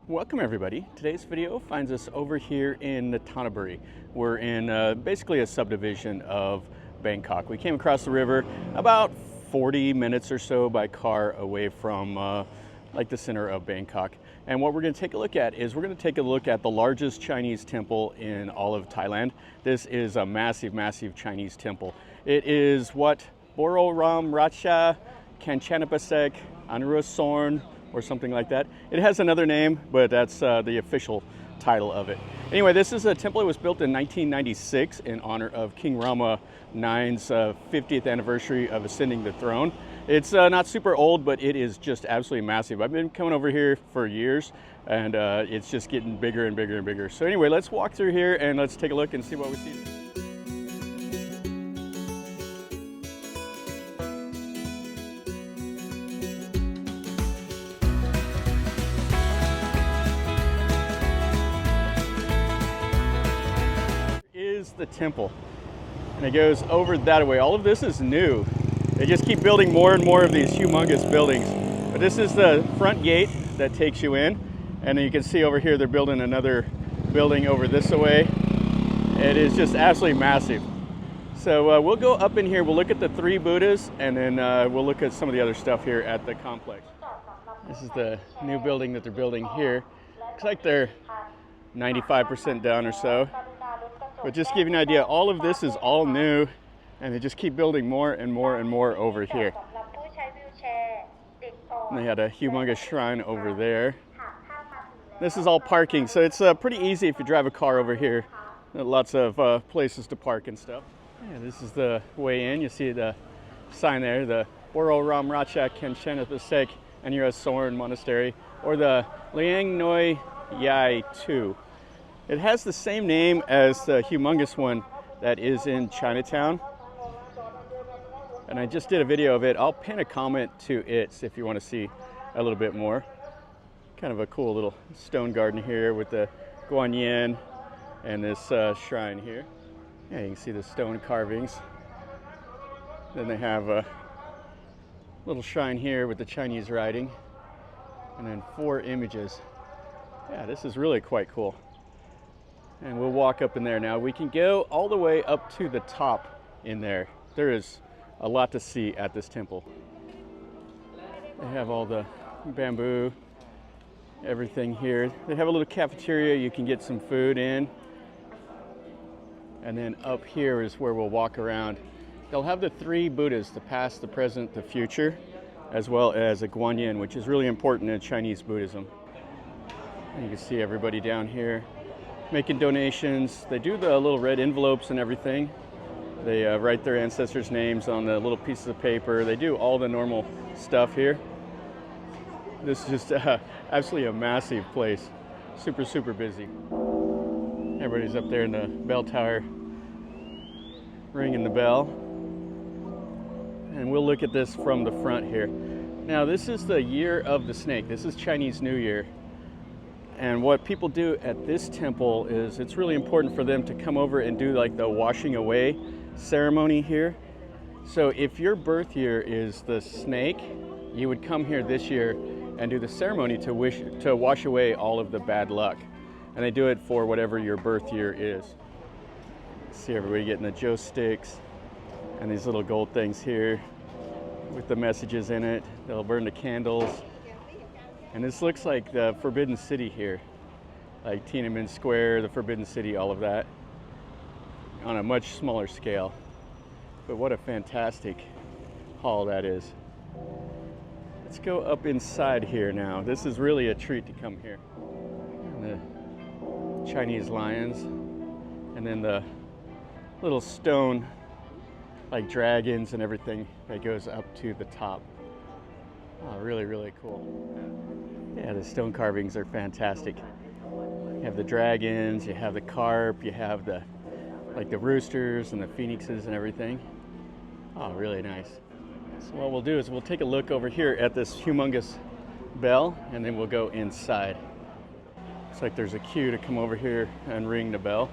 Welcome everybody. Today's video finds us over here in Nonthaburi. We're in basically a subdivision of Bangkok. We came across the river about 40 minutes or so by car away from like the center of Bangkok. And what we're going to take a look at is we're going to take a look at the largest Chinese temple in all of Thailand. This is a massive, massive Chinese temple. It is Wat Boromracha Kanchanapisak, Anusorn, or something like that. It has another name, but that's the official title of it. Anyway, this is a temple that was built in 1996 in honor of King Rama IX's 50th anniversary of ascending the throne. It's not super old, but it is just absolutely massive. I've been coming over here for years, and it's just getting bigger and bigger and bigger. So anyway, let's walk through here and let's take a look and see what we see. The temple, and it goes over that way. All of this is new. They just keep building more and more of these humongous buildings. But this is the front gate that takes you in, and then you can see over here they're building another building over this way. It is just absolutely massive. So we'll go up in here, we'll look at the three Buddhas, and then we'll look at some of the other stuff here at the complex. This is the new building that they're building here. Looks like they're 95% done or so. But just to give you an idea, all of this is all new, and they just keep building more and more and more over here. And they had a humongous shrine over there. This is all parking, so it's pretty easy if you drive a car over here. Lots of places to park and stuff. Yeah, this is the way in. You see the sign there, the Wat Boromracha Kanchanapisak Anusorn Monastery, or the Wat Leng Noel 2. It has the same name as the humongous one that is in Chinatown. And I just did a video of it. I'll pin a comment to it if you want to see a little bit more. Kind of a cool little stone garden here with the Guan Yin and this shrine here. Yeah, you can see the stone carvings. Then they have a little shrine here with the Chinese writing. And then 4 images. Yeah, this is really quite cool. And we'll walk up in there now. We can go all the way up to the top in there. There is a lot to see at this temple. They have all the bamboo, everything here. They have a little cafeteria you can get some food in. And then up here is where we'll walk around. They'll have the 3 Buddhas, the past, the present, the future, as well as a Guan Yin, which is really important in Chinese Buddhism. And you can see everybody down here making donations. They do the little red envelopes and everything. They write their ancestors' names on the little pieces of paper. They do all the normal stuff here. This is just absolutely a massive place. Super, super busy. Everybody's up there in the bell tower ringing the bell. And we'll look at this from the front here. Now this is the year of the snake. This is Chinese New Year. And what people do at this temple is it's really important for them to come over and do like the washing away ceremony here. So if your birth year is the snake, you would come here this year and do the ceremony to wash away all of the bad luck. And they do it for whatever your birth year is. See everybody getting the joe sticks and these little gold things here with the messages in it. They'll burn the candles. And this looks like the Forbidden City here, like Tiananmen Square, the Forbidden City, all of that, on a much smaller scale. But what a fantastic hall that is. Let's go up inside here now. This is really a treat to come here. And the Chinese lions, and then the little stone, like dragons and everything that goes up to the top. Oh, really, really cool. Yeah, the stone carvings are fantastic. You have the dragons, you have the carp, you have the like the roosters and the phoenixes and everything. Oh, really nice. So what we'll do is we'll take a look over here at this humongous bell, and then we'll go inside. Looks like there's a queue to come over here and ring the bell.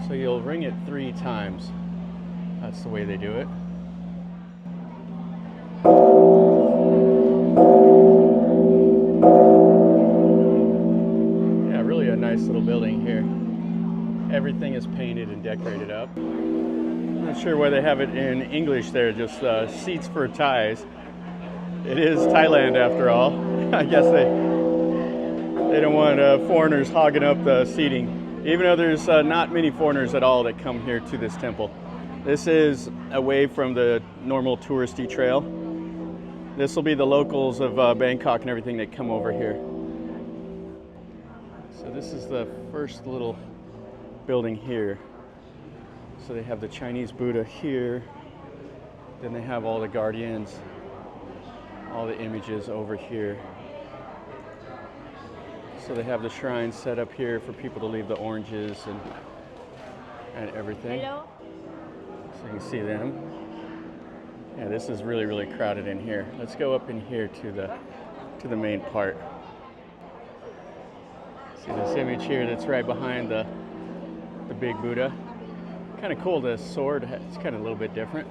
So you'll ring it 3 times. That's the way they do it. Yeah, really a nice little building here. Everything is painted and decorated up. I'm not sure why they have it in English there, just seats for Thais. It is Thailand after all. I guess they don't want foreigners hogging up the seating, even though there's not many foreigners at all that come here to this temple. This is away from the normal touristy trail. This will be the locals of Bangkok and everything that come over here. So this is the first little building here. So they have the Chinese Buddha here. Then they have all the guardians, all the images over here. So they have the shrines set up here for people to leave the oranges and everything. Hello. So you can see them. Yeah, this is really, really crowded in here. Let's go up in here to the main part. See this image here that's right behind the big Buddha. Kind of cool, the sword, it's kind of a little bit different.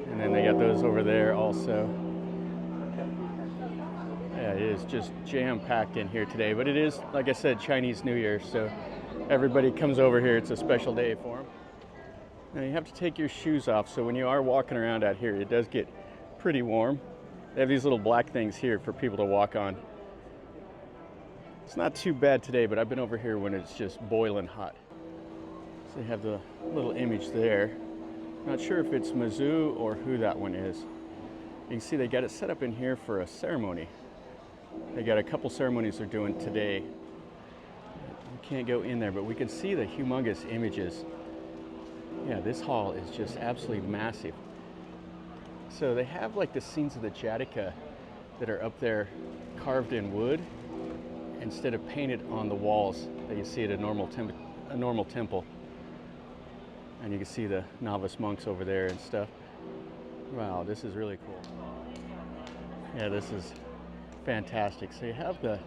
And then they got those over there also. Yeah, it is just jam-packed in here today, but it is, like I said, Chinese New Year, so everybody comes over here. It's a special day for them. Now you have to take your shoes off, so when you are walking around out here, it does get pretty warm. They have these little black things here for people to walk on. It's not too bad today, but I've been over here when it's just boiling hot. So they have the little image there. Not sure if it's Mizzou or who that one is. You can see they got it set up in here for a ceremony. They got a couple ceremonies they're doing today. We can't go in there, but we can see the humongous images. Yeah, this hall is just absolutely massive. So they have like the scenes of the Jataka that are up there carved in wood instead of painted on the walls that you see at a normal temple. And you can see the novice monks over there and stuff. Wow, this is really cool. Yeah, this is fantastic. So you have the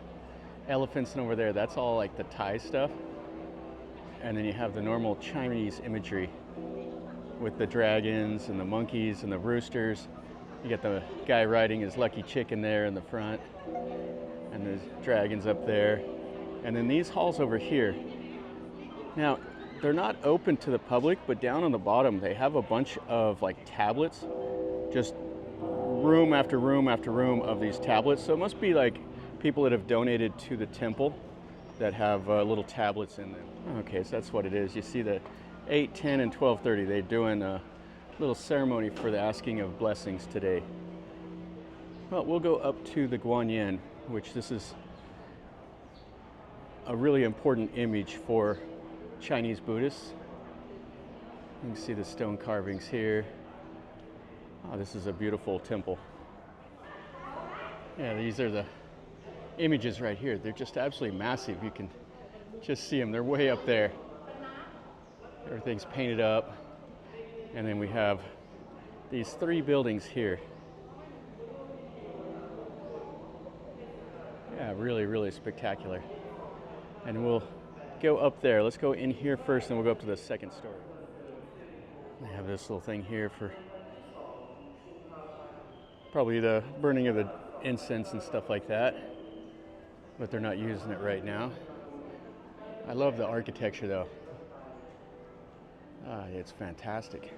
elephants over there. That's all like the Thai stuff. And then you have the normal Chinese imagery with the dragons and the monkeys and the roosters. You got the guy riding his lucky chicken there in the front. And there's dragons up there. And then these halls over here. Now, they're not open to the public, but down on the bottom, they have a bunch of like tablets, just room after room after room of these tablets. So it must be like people that have donated to the temple that have little tablets in them. Okay, so that's what it is. You see the 8, 10, and 12:30. They're doing a little ceremony for the asking of blessings today. Well, we'll go up to the Guan Yin, which this is a really important image for Chinese Buddhists. You can see the stone carvings here. Oh, this is a beautiful temple. Yeah, these are the images right here. They're just absolutely massive. You can just see them. They're way up there. Everything's painted up. And then we have these 3 buildings here. Yeah, really, really spectacular. And we'll go up there. Let's go in here first, and we'll go up to the second story. They have this little thing here for probably the burning of the incense and stuff like that, but they're not using it right now. I love the architecture though. It's fantastic.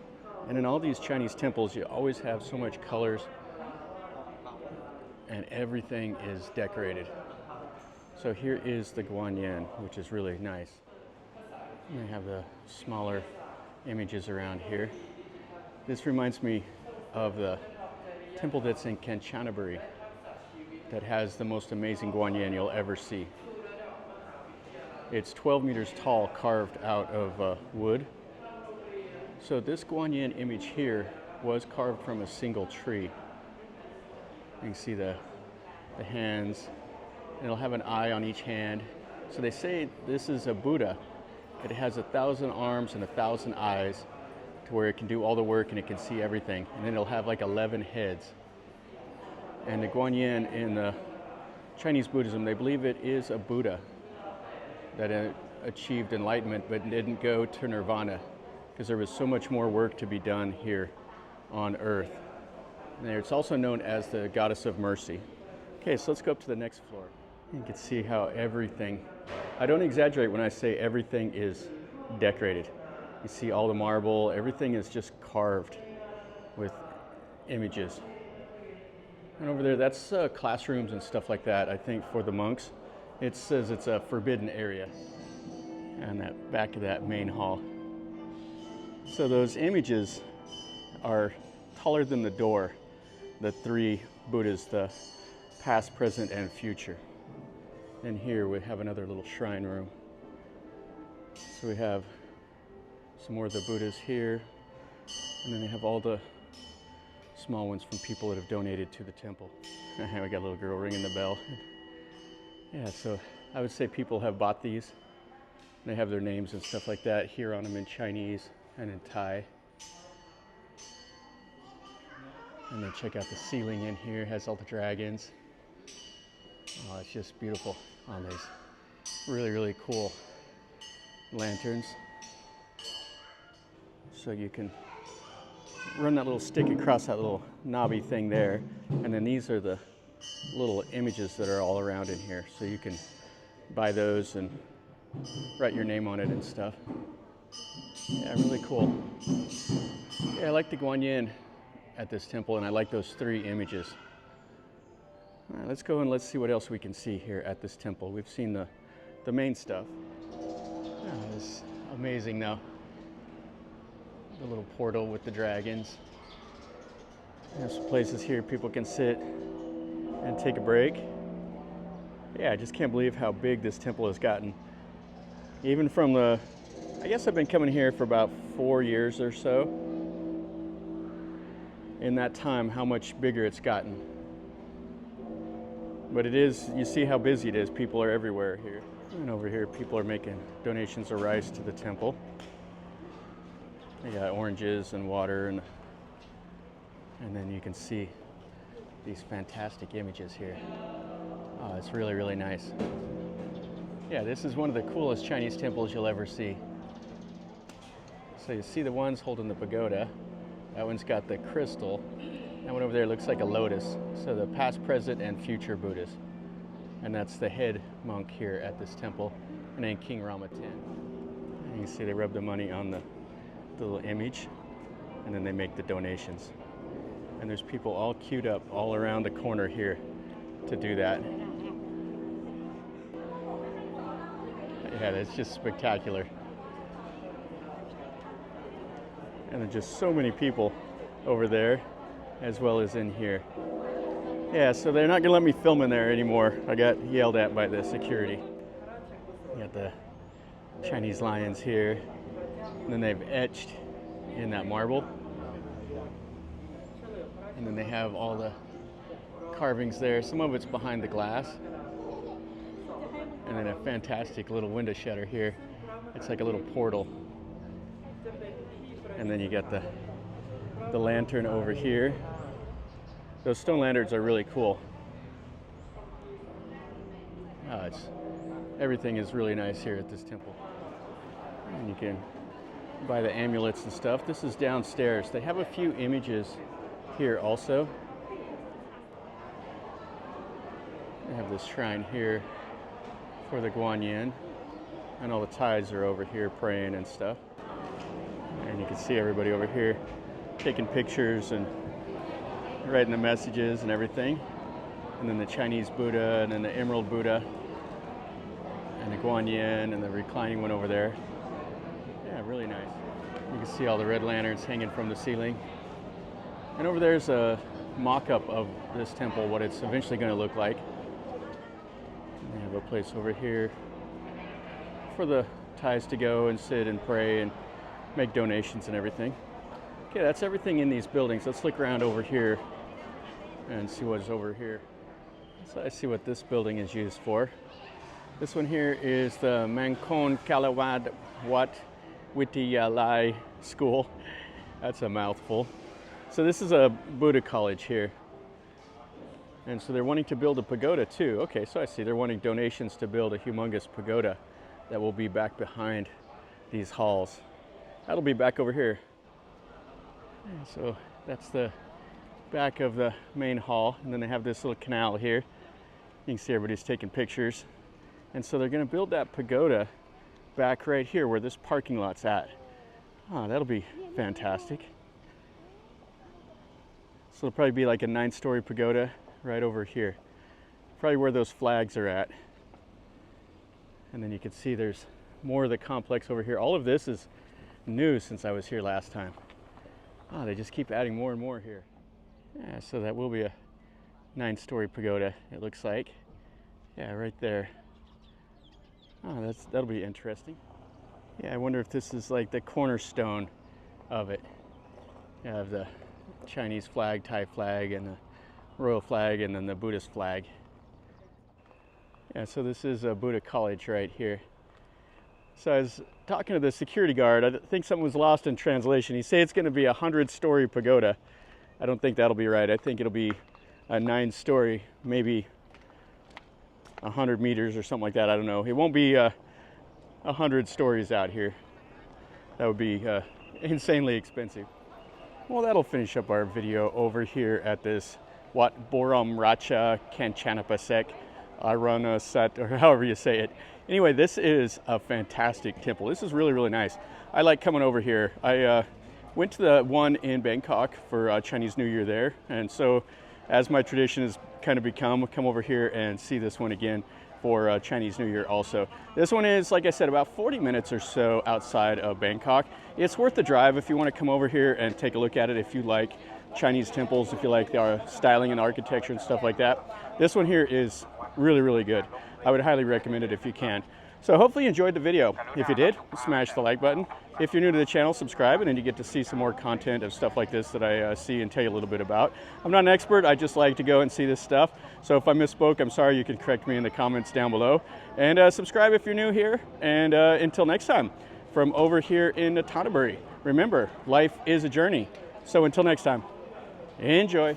And in all these Chinese temples, you always have so much colors and everything is decorated. So here is the Guan Yin, which is really nice. And they have the smaller images around here. This reminds me of the temple that's in Kanchanapisek that has the most amazing Guan Yin you'll ever see. It's 12 meters tall, carved out of wood. So this Guan Yin image here was carved from a single tree. You can see the hands. It'll have an eye on each hand. So they say this is a Buddha. It has 1,000 arms and 1,000 eyes to where it can do all the work and it can see everything. And then it'll have like 11 heads. And the Guan Yin in the Chinese Buddhism, they believe it is a Buddha that achieved enlightenment but didn't go to nirvana because there was so much more work to be done here on earth. And it's also known as the goddess of mercy. Okay, so let's go up to the next floor. You can see how everything, I don't exaggerate when I say everything is decorated. You see all the marble, everything is just carved with images. And over there, that's classrooms and stuff like that, I think, for the monks. It says it's a forbidden area. And that back of that main hall. So those images are taller than the door, the three Buddhas, the past, present, and future. And here we have another little shrine room. So we have some more of the Buddhas here, and then they have all the small ones from people that have donated to the temple. We got a little girl ringing the bell. Yeah, so I would say people have bought these. They have their names and stuff like that here on them in Chinese and in Thai. And then check out the ceiling in here, it has all the dragons. Oh, it's just beautiful on these really, really cool lanterns. So you can run that little stick across that little knobby thing there. And then these are the little images that are all around in here. So you can buy those and write your name on it and stuff. Yeah, really cool. Yeah, I like the Guan Yin at this temple, and I like those three images. All right, let's go and let's see what else we can see here at this temple. We've seen the main stuff. Oh, it's amazing now. The little portal with the dragons. There's some places here people can sit and take a break. Yeah, I just can't believe how big this temple has gotten. Even from I guess I've been coming here for about 4 years or so. In that time, how much bigger it's gotten. But it is, you see how busy it is. People are everywhere here. And over here, people are making donations of rice to the temple. They got oranges and water, and then you can see these fantastic images here. Oh, it's really, really nice. Yeah, this is one of the coolest Chinese temples you'll ever see. So you see the ones holding the pagoda. That one's got the crystal. That one over there looks like a lotus. So the past, present, and future Buddhas. And that's the head monk here at this temple, named King Rama 10. And you can see they rub the money on the little image, and then they make the donations. And there's people all queued up all around the corner here to do that. Yeah, that's just spectacular. And there's just so many people over there as well as in here. Yeah, so they're not gonna let me film in there anymore. I got yelled at by the security. You got the Chinese lions here, and then they've etched in that marble. And then they have all the carvings there. Some of it's behind the glass. And then a fantastic little window shutter here. It's like a little portal. And then you got the lantern over here. Those stone lanterns are really cool. Everything is really nice here at this temple. And you can buy the amulets and stuff. This is downstairs. They have a few images here also. They have this shrine here for the Guan Yin. And all the Thais are over here praying and stuff. And you can see everybody over here taking pictures and writing the messages and everything. And then the Chinese Buddha, and then the Emerald Buddha, and the Guan Yin, and the reclining one over there. Yeah, really nice. You can see all the red lanterns hanging from the ceiling. And over there's a mock-up of this temple, what it's eventually going to look like. And they have a place over here for the Thais to go and sit and pray and make donations and everything. Okay, that's everything in these buildings. Let's look around over here and see what's over here. So I see what this building is used for. This one here is the Mangkon Kalawad Wat Vidyalai School. That's a mouthful. So this is a Buddha college here. And so they're wanting to build a pagoda too. Okay, so I see they're wanting donations to build a humongous pagoda that will be back behind these halls. That'll be back over here. And so that's the back of the main hall, and then they have this little canal here. You can see everybody's taking pictures. And so they're going to build that pagoda back right here where this parking lot's at. Oh, that'll be fantastic. So it'll probably be like a 9-story pagoda right over here. Probably where those flags are at. And then you can see there's more of the complex over here. All of this is new since I was here last time. Oh, they just keep adding more and more here. Yeah, so that will be a 9-story pagoda, it looks like. Yeah, right there. Oh, that'll be interesting. Yeah, I wonder if this is like the cornerstone of it. You have the Chinese flag, Thai flag, and the royal flag, and then the Buddhist flag. Yeah, so this is a Buddha college right here. So I was talking to the security guard. I think something was lost in translation. He said it's going to be a 100-story pagoda. I don't think that'll be right. I think it'll be a 9-story, maybe 100 meters or something like that. I don't know. It won't be 100 stories out here. That would be insanely expensive. Well, that'll finish up our video over here at this Wat Boromracha Kanchanapisak, Aranasat, or however you say it. Anyway, this is a fantastic temple. This is really, really nice. I like coming over here. I went to the one in Bangkok for Chinese New Year there, and so as my tradition has kind of become, come over here and see this one again for Chinese New Year also. This one is, like I said, about 40 minutes or so outside of Bangkok. It's worth the drive if you want to come over here and take a look at it, if you like Chinese temples, if you like the styling and architecture and stuff like that. This one here is really, really good. I would highly recommend it if you can. So hopefully you enjoyed the video. If you did, smash the like button. If you're new to the channel, subscribe, and then you get to see some more content of stuff like this that I see and tell you a little bit about. I'm not an expert, I just like to go and see this stuff. So if I misspoke, I'm sorry, you can correct me in the comments down below. And subscribe if you're new here. And until next time, from over here in Canterbury, remember, life is a journey. So until next time, enjoy.